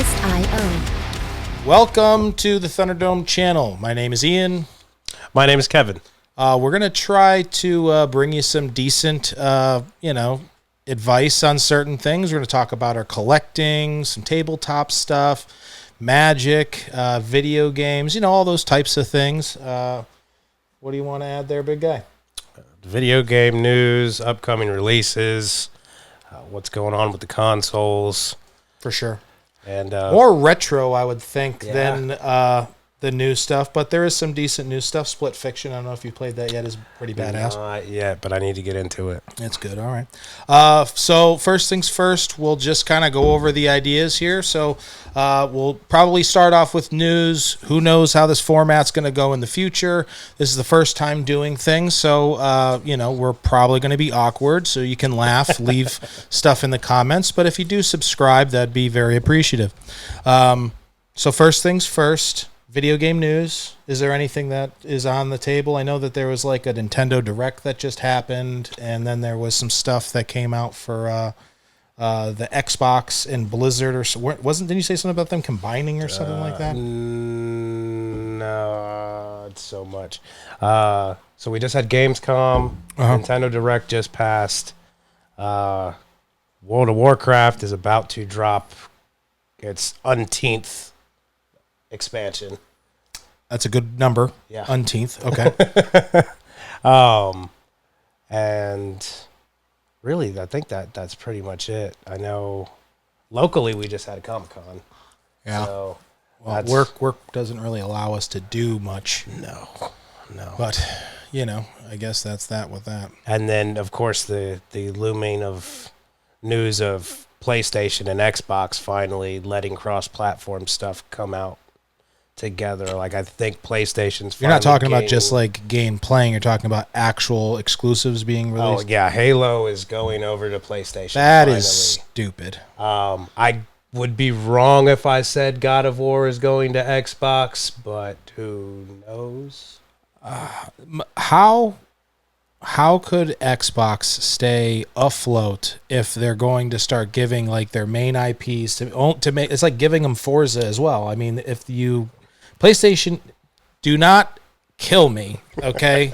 Artlist.io. Welcome to the Thunderdome channel. My name is Ian. My name is Kevin. We're going to try to bring you some decent, advice on certain things. We're going to talk about our collecting, some tabletop stuff, magic, video games, all those types of things. What do you want to add there, big guy? Video game news, upcoming releases, what's going on with the consoles. For sure. And more retro, I would think, than the new stuff. But there is some decent new stuff. Split Fiction, I don't know if you played that yet, is pretty badass. Not yet, but I need to get into it. It's good. All right. So first things first, we'll just kind of go over the ideas here. So we'll probably start off with news. Who knows how this format's going to go in the future? This is the first time doing things, so we're probably going to be awkward. So you can laugh, leave stuff in the comments. But if you do subscribe, that'd be very appreciative. So first things first. Video game news. Is there anything that is on the table? I know that there was like a Nintendo Direct that just happened, and then there was some stuff that came out for the Xbox and Blizzard, or didn't you say something about them combining or something like that? No, it's so much. So we just had Gamescom. Nintendo Direct just passed. World of Warcraft is about to drop its unteenth expansion. That's a good number. Yeah. Unteenth. Okay. And really, I think that's pretty much it. I know locally we just had a Comic-Con. Yeah. So work doesn't really allow us to do much. No. But, I guess that's that with that. And then, of course, the looming of news of PlayStation and Xbox finally letting cross-platform stuff come out together. Like, I think PlayStation's You're not talking about just like game playing. You're talking about actual exclusives being released. Oh yeah, Halo is going over to PlayStation. That finally. Is stupid. I would be wrong if I said God of War is going to Xbox, but who knows? How could Xbox stay afloat if they're going to start giving like their main IPs to make? It's like giving them Forza as well. I mean, if you PlayStation, do not kill me, okay?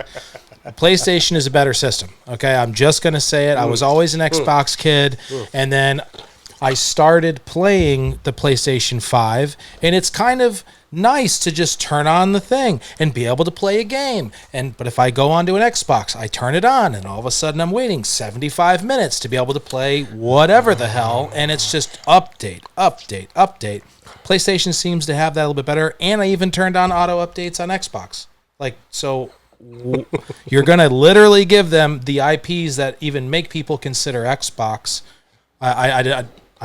PlayStation is a better system, okay? I'm just going to say it. I was always an Xbox kid, and then I started playing the PlayStation 5, and it's kind of nice to just turn on the thing and be able to play a game. But if I go onto an Xbox, I turn it on, and all of a sudden I'm waiting 75 minutes to be able to play whatever the hell, and it's just update. PlayStation seems to have that a little bit better, and I even turned on auto updates on Xbox. So you're going to literally give them the IPs that even make people consider Xbox. I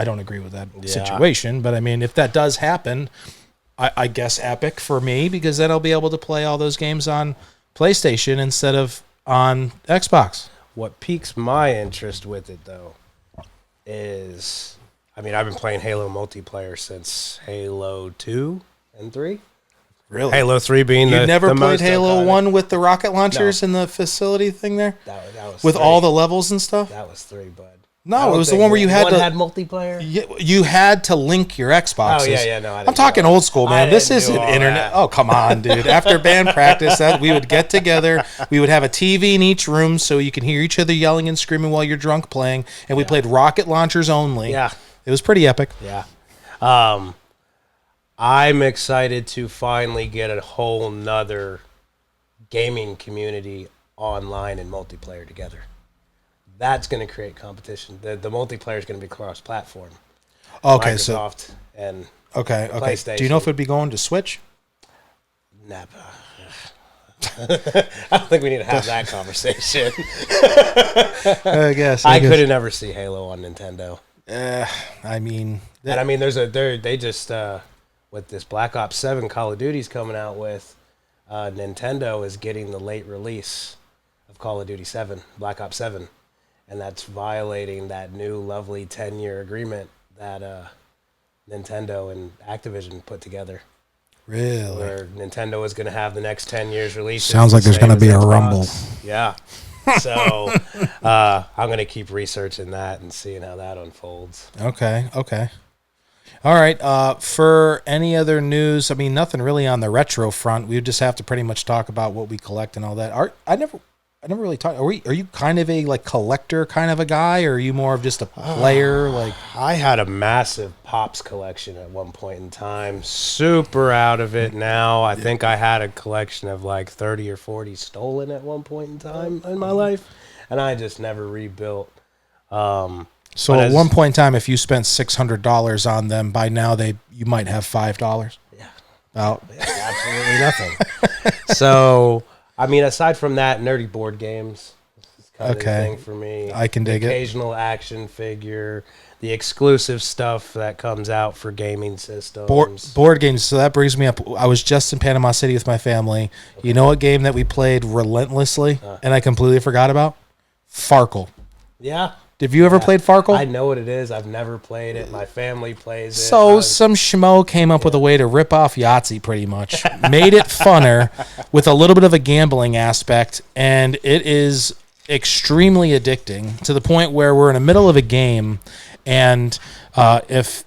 don't agree with that situation, but I mean, if that does happen, I guess Epic for me, because then I'll be able to play all those games on PlayStation instead of on Xbox. What piques my interest with it, though, is, I've been playing Halo multiplayer since Halo 2 and 3. Really? Halo 3 being you never the played most Halo iconic. 1 with the rocket launchers in the facility thing there? That was with 3. all the levels and stuff? That was 3, bud. No, it was the one where you had one to had multiplayer. You had to link your Xboxes. Oh yeah. No, I'm talking old school, man. This isn't internet. That. Oh, come on, dude. After band practice, we would get together. We would have a TV in each room so you can hear each other yelling and screaming while you're drunk playing. And we played rocket launchers only. Yeah, it was pretty epic. Yeah. I'm excited to finally get a whole nother gaming community online and multiplayer together. That's going to create competition. The multiplayer is going to be cross-platform. Okay, Microsoft and okay. PlayStation. Do you know if it'd be going to Switch? Never. I don't think we need to have that conversation. I guess. I could never see Halo on Nintendo. They just with this Black Ops 7 Call of Duty's coming out with, Nintendo is getting the late release of Call of Duty 7, Black Ops 7. And that's violating that new lovely 10-year agreement that Nintendo and Activision put togetger. Really? Where Nintendo is going to have the next 10 years release. Sounds like there's going to be a rumble. Yeah. So I'm going to keep researching that and seeing how that unfolds. Okay. All right. For any other news, I mean, nothing really on the retro front. We would just have to pretty much talk about what we collect and all that. I never really talked. Are you kind of a like collector kind of a guy, or are you more of just a player? Like, I had a massive Pops collection at one point in time. Super out of it now. I think I had a collection of like 30 or 40 stolen at one point in time in my life, and I just never rebuilt. So at one point in time, if you spent $600 on them, by now you might have $5. Yeah. Oh. Absolutely nothing. So, I mean, aside from that, nerdy board games is kind of the thing for me. I can dig it. Occasional action figure, the exclusive stuff that comes out for gaming systems. Board games. So that brings me up. I was just in Panama City with my family. Okay. You know what game that we played relentlessly and I completely forgot about? Farkle. Yeah. Have you ever played Farkle? I know what it is. I've never played it. My family plays it. So some schmo came up with a way to rip off Yahtzee pretty much. Made it funner with a little bit of a gambling aspect, and it is extremely addicting to the point where we're in the middle of a game, and if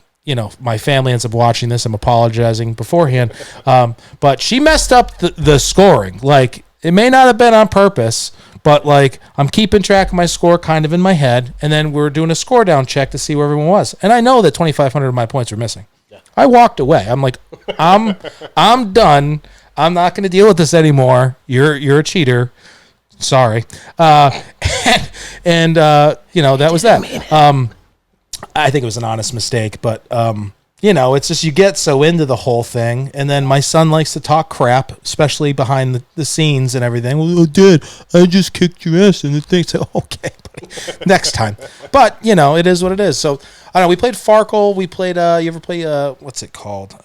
my family ends up watching this, I'm apologizing beforehand, but she messed up the scoring. Like, it may not have been on purpose, but like I'm keeping track of my score kind of in my head, and then we're doing a score down check to see where everyone was. And I know that 2,500 of my points were missing. Yeah. I walked away. I'm like, I'm done. I'm not going to deal with this anymore. You're a cheater. Sorry. That was that. I think it was an honest mistake, but it's just you get so into the whole thing, and then my son likes to talk crap, especially behind the scenes and everything. Well, Dad, I just kicked your ass, and the thing said, okay, buddy, next time. But it is what it is. So I don't know. We played Farkle. We played. You ever play? What's it called?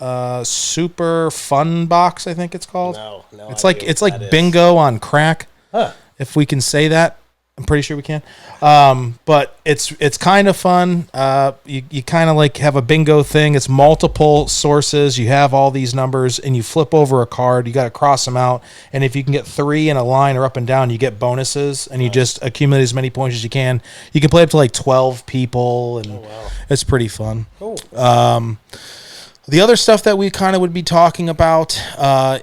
Super Fun Box, I think it's called. No. It's like bingo on crack. Huh. If we can say that. I'm pretty sure we can. But it's kind of fun. You kind of like have a bingo thing. It's multiple sources. You have all these numbers, and you flip over a card. You got to cross them out. And if you can get 3 in a line or up and down, you get bonuses, and you just accumulate as many points as you can. You can play up to like 12 people, and it's pretty fun. Cool. The other stuff that we kind of would be talking about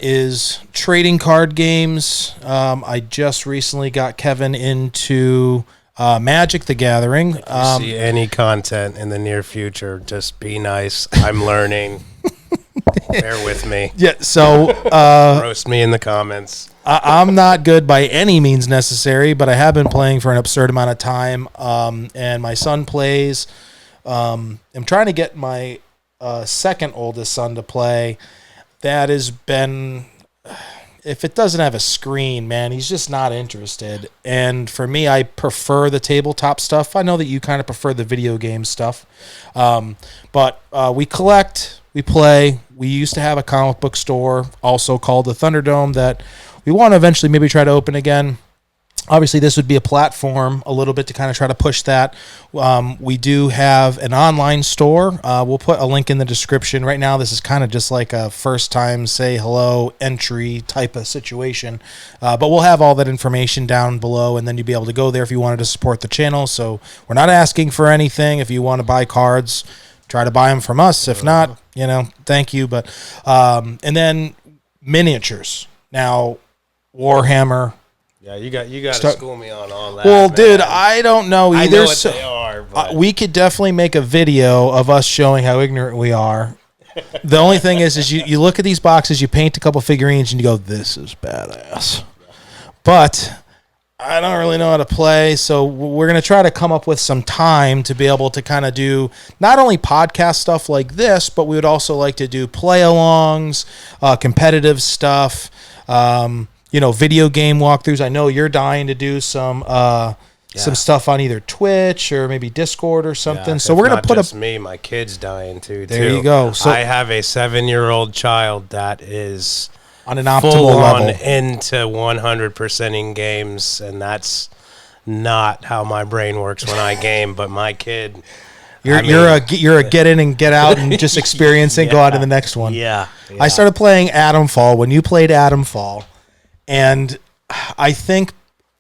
is trading card games. I just recently got Kevin into Magic the Gathering. If you see any content in the near future, just be nice. I'm learning. Bear with me. Yeah, so roast me in the comments. I'm not good by any means necessary, but I have been playing for an absurd amount of time. And my son plays. I'm trying to get my second oldest son to play. That has been, if it doesn't have a screen, man, he's just not interested. And for me, I prefer the tabletop stuff. I know that you kind of prefer the video game stuff. But we collect, we play. We used to have a comic book store also called the Thunderdome that we want to eventually maybe try to open again. Obviously, this would be a platform a little bit to kind of try to push that. We do have an online store. We'll put a link in the description. Right now, this is kind of just like a first-time say hello entry type of situation. But we'll have all that information down below, and then you'll be able to go there if you wanted to support the channel. So we're not asking for anything. If you want to buy cards, try to buy them from us. If not, thank you. But and then miniatures. Now, Warhammer. Yeah, you got to school me on all that. Well, man. dude, I don't know either. I know what they are, but we could definitely make a video of us showing how ignorant we are. The only thing is you look at these boxes, you paint a couple figurines, and you go, "This is badass." But I don't really know how to play, so we're gonna try to come up with some time to be able to kind of do not only podcast stuff like this, but we would also like to do play-alongs, competitive stuff. Video game walkthroughs. I know you're dying to do some stuff on either Twitch or maybe Discord or something. Yeah, so we're gonna put just me, my kid's dying too. There you go. So I have a 7-year-old child that is on an optimal full level on into 100%ing games, and that's not how my brain works when I game. But my kid, you're a get in and get out and just experiencing. Go on to the next one. Yeah. I started playing Atomfall when you played Atomfall. And I think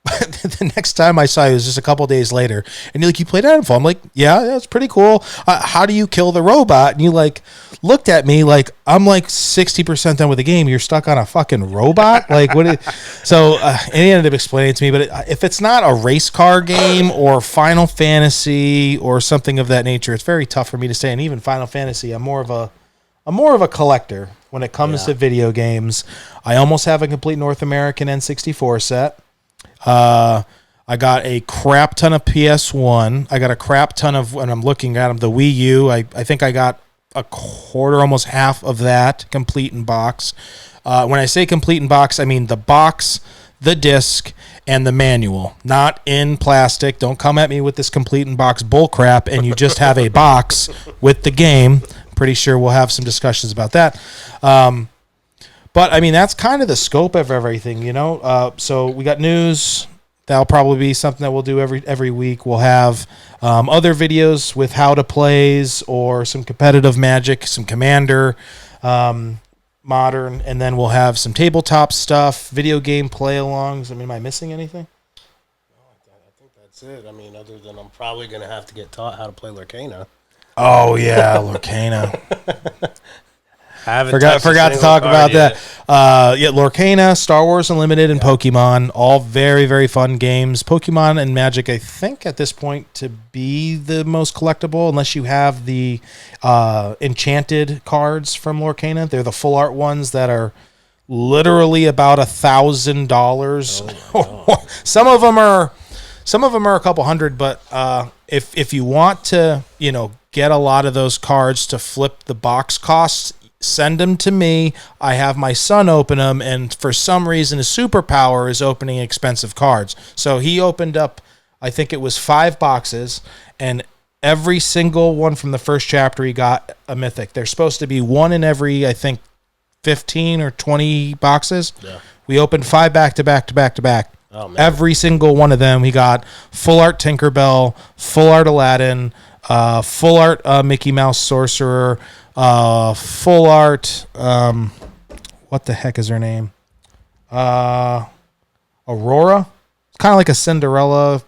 The next time I saw you was just a couple days later, and you're like, you played Titanfall. I'm like, yeah, that's pretty cool. How do you kill the robot? And you like looked at me like I'm like 60% done with the game. You're stuck on a fucking robot. Like what? So he ended up explaining it to me. But if it's not a race car game or Final Fantasy or something of that nature, it's very tough for me to say. And even Final Fantasy, I'm more of a collector when it comes to video games. I almost have a complete North American N64 set. I got a crap ton of PS1. I got a crap ton of, when I'm looking at them, the Wii U. I think I got a quarter, almost half of that complete in box. When I say complete in box, I mean the box, the disc, and the manual. Not in plastic. Don't come at me with this complete in box bull crap and you just have a box with the game. Pretty sure we'll have some discussions about that. But, I mean, that's kind of the scope of everything, you know. So we got news. That'll probably be something that we'll do every week. We'll have other videos with how to plays or some competitive Magic, some Commander, Modern, and then we'll have some tabletop stuff, video game play-alongs. I mean, am I missing anything? No, I think that's it. I mean, other than I'm probably going to have to get taught how to play Lorcana. Oh, yeah, Lorcana. Forgot to talk about that. Lorcana, Star Wars Unlimited, and Pokemon, all very, very fun games. Pokemon and Magic, I think, at this point, to be the most collectible, unless you have the enchanted cards from Lorcana. They're the full art ones that are literally about $1,000. Oh, some of them are a couple hundred, but if you want to, get a lot of those cards to flip the box costs, send them to me. I have my son open them, and for some reason his superpower is opening expensive cards. So he opened up, I think it was 5 boxes, and every single one from the first chapter he got a mythic. There's supposed to be one in every, I think, 15 or 20 boxes. Yeah. We opened 5 back to back to back to back. Oh, man. Every single one of them, he got full art Tinkerbell, full art Aladdin, full art Mickey Mouse Sorcerer, full art, what the heck is her name? Aurora? It's kind of like a Cinderella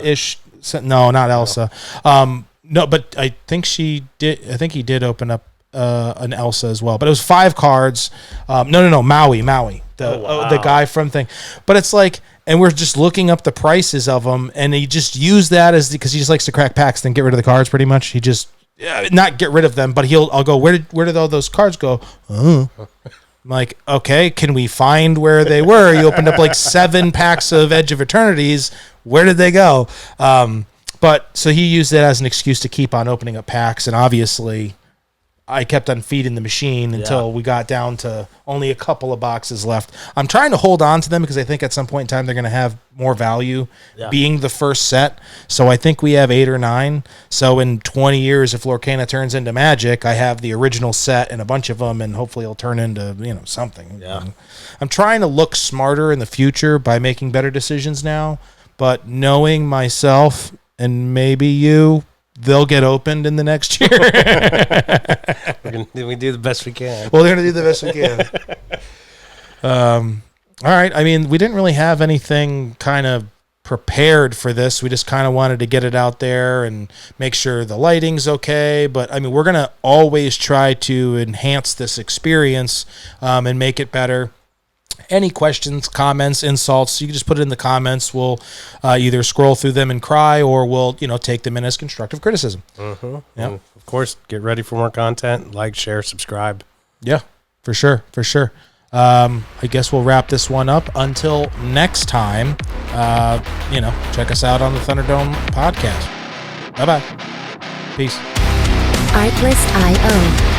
ish. No, not Elsa. No, but I think he did open up an Elsa as well. But it was 5 cards. No, Maui. The guy from thing. But it's like, and we're just looking up the prices of them, and he just used that because he just likes to crack packs, then get rid of the cards pretty much. He just, not get rid of them, but I'll go, where did all those cards go? I'm like, okay, can we find where they were? You opened up like 7 packs of Edge of Eternities. Where did they go? But so he used it as an excuse to keep on opening up packs, and obviously I kept on feeding the machine until we got down to only a couple of boxes left. I'm trying to hold on to them because I think at some point in time they're going to have more value being the first set. So I think we have 8 or 9. So in 20 years, if Lorcana turns into Magic, I have the original set and a bunch of them, and hopefully it'll turn into something. Yeah. I'm trying to look smarter in the future by making better decisions now, but knowing myself and maybe you, they'll get opened in the next year. We do the best we can. Well, they're going to do the best we can. All right. I mean, we didn't really have anything kind of prepared for this. We just kind of wanted to get it out there and make sure the lighting's okay. But, I mean, we're going to always try to enhance this experience and make it better. Any questions, comments, insults, you can just put it in the comments. We'll either scroll through them and cry, or we'll, take them in as constructive criticism. Mm-hmm. Yeah. And of course, get ready for more content. Like, share, subscribe. Yeah, for sure. I guess we'll wrap this one up. Until next time, check us out on the Thunderdome podcast. Bye-bye. Peace. Artlist.io